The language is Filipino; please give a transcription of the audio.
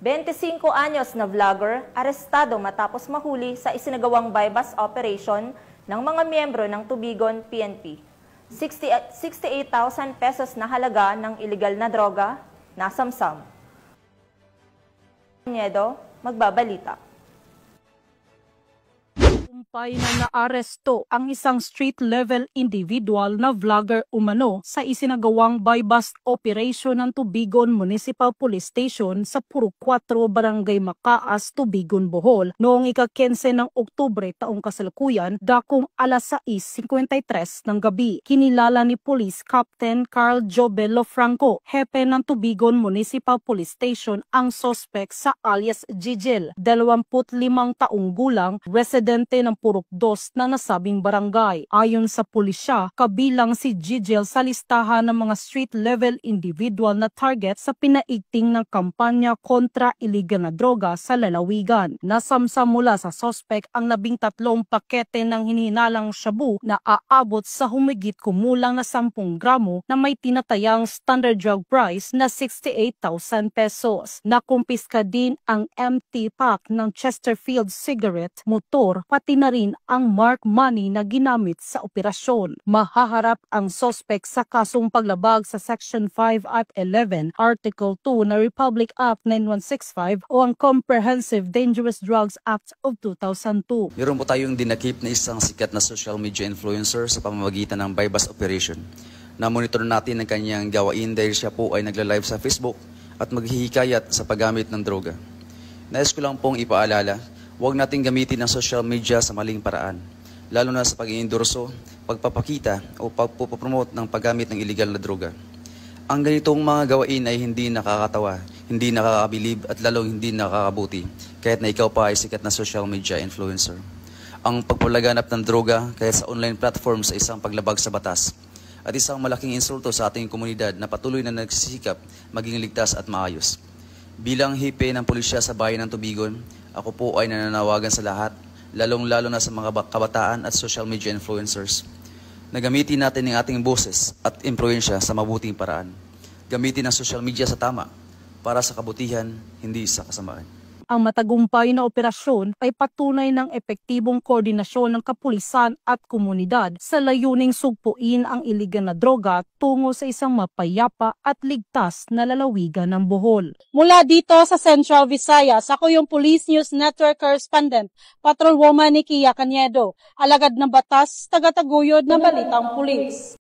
25 anyos na vlogger, arestado matapos mahuli sa isinagawang bypass operation ng mga miyembro ng Tubigon PNP. 68,000 pesos na halaga ng iligal na droga, nasamsam. Niedo, magbabalita. Tagumpay na naaresto ang isang street-level individual na vlogger umano sa isinagawang bypass operation ng Tubigon Municipal Police Station sa Purok 4, Barangay Macaas, Tubigon, Bohol noong ika-15 ng Oktubre taong kasalukuyan dakong alas 6:53 ng gabi. Kinilala ni Police Captain Carl Jobelo Franco, hepe ng Tubigon Municipal Police Station, ang suspect sa alias Gigel, 25 taong gulang, residente ng Purok 2 na nasabing barangay. Ayon sa pulisya, kabilang si Gigel sa listahan ng mga street-level individual na target sa pinaigting ng kampanya kontra iligal na droga sa lalawigan. Nasamsam mula sa suspect ang 13 pakete ng hinihinalang shabu na aabot sa humigit kumulang na 10 gramo na may tinatayang standard drug price na 68,000 pesos. Nakumpiska din ang empty pack ng Chesterfield cigarette, motor, pati na rin ang mark money na ginamit sa operasyon. Mahaharap ang suspect sa kasong paglabag sa Section 5 Act 11, Article 2 na Republic Act 9165 o ang Comprehensive Dangerous Drugs Act of 2002. Meron po tayong dinakip na isang sikat na social media influencer sa pamamagitan ng bypass operation. Na-monitor natin ang kanyang gawain dahil siya po ay nagla-live sa Facebook at maghihikayat sa paggamit ng droga. Nais ko lang pong ipaalala, huwag natin gamitin ang social media sa maling paraan, lalo na sa pag-iendorso, pagpapakita o pagpopromote ng paggamit ng iligal na droga. Ang ganitong mga gawain ay hindi nakakatawa, hindi nakakabilib at lalong hindi nakakabuti kahit na ikaw pa ay sikat na social media influencer. Ang pagpalaganap ng droga kahit sa online platform sa isang paglabag sa batas at isang malaking insulto sa ating komunidad na patuloy na nagsisikap maging ligtas at maayos. Bilang hipe ng pulisya sa bayan ng Tubigon, ako po ay nananawagan sa lahat, lalong-lalo na sa mga kabataan at social media influencers, na gamitin natin ang ating boses at impluensya sa mabuting paraan. Gamitin ang social media sa tama, para sa kabutihan, hindi sa kasamaan. Ang matagumpay na operasyon ay patunay ng epektibong koordinasyon ng kapulisan at komunidad sa layuning sugpuin ang iligal na droga tungo sa isang mapayapa at ligtas na lalawigan ng Bohol. Mula dito sa Central Visayas, ako yung Police News Network Correspondent, Patrolwoman Nikia Caniedo, alagad ng batas, tagataguyod ng Balitang Pulis.